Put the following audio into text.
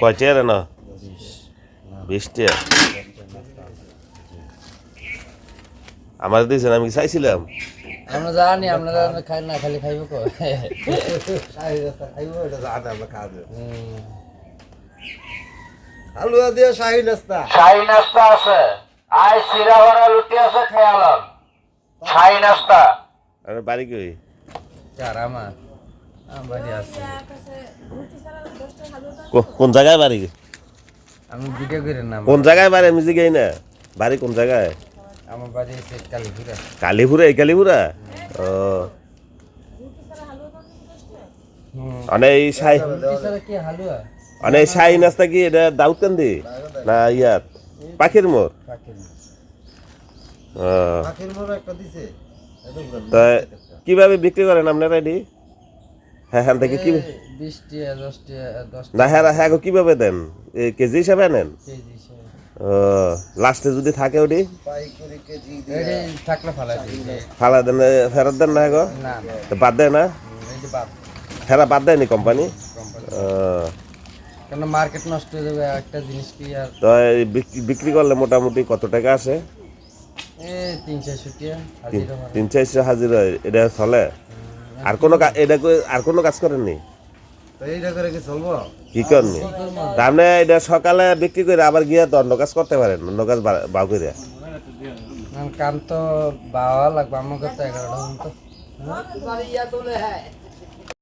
কয়টা রে না 20টা আমার দিয়েছেন আমি চাইছিলাম আমরা জানি আপনারা খাই না খালি খাইব কো খাইব এটা জানি আমরা খাবো হালুয়া দিয়ে শাহী নাস্তা আছে আই সিরা ভরা লুটি আছে খায়ালাম শাহী নাস্তা আরে বাড়ি কই চারামা বাড়ি আছে কোন জায়গায় বাড়ি আমি ভিডিও করে নাম কোন জায়গায় বাড়ি আমি জিগাই না বাড়ি কোন জায়গায় আমার বাড়ি আছে কালীপুরে কালীপুরা এই কালীপুরা ও মানে এই শাহী কি হালুয়া মানে এই শাহী নাস্তা কি এটা দাউদকান্দি না ইয়াত পাখির মোড় পাখির মোড় একটা দিছে তা কিভাবে বিক্রি করেন আপনারা এটি হ্যাঁ হ্যাঁ দেখি কি 20 টাকা 10 টাকা 10 না হ্যাঁ হ্যাঁ কিভাবে দেন এই কেজি হিসাবে নেন কেজি হিসেবে ও লাস্টে যদি থাকে ওটি পাইকারি কেজি এডি থাকলে ফালাই দিই ফালা দেন ফেরত দেন না গো না তো বাদ দেয় না এই যে বাদ ফেরা বাদ দেয়নি কোম্পানি কেন মার্কেট নষ্ট হয়ে যাবে একটা জিনিস কি আর তো এই বিক্রি করলে মোটামুটি কত টাকা আসে এই 300 টাকা হাজিরা হয় 300-400 হাজির হয় এটা চলে আর কোনো এটা আর কোনো কাজ করেননি তো এইটা করে কি চলবো কি করেননি আপনি এটা সকালে বিক্রি করে আবার গিয়ে দণ্ড কাজ করতে পারেন দণ্ড কাজ বাউ করে কাম তো বাওয়া লাগবে আমার তো 11টা পর্যন্ত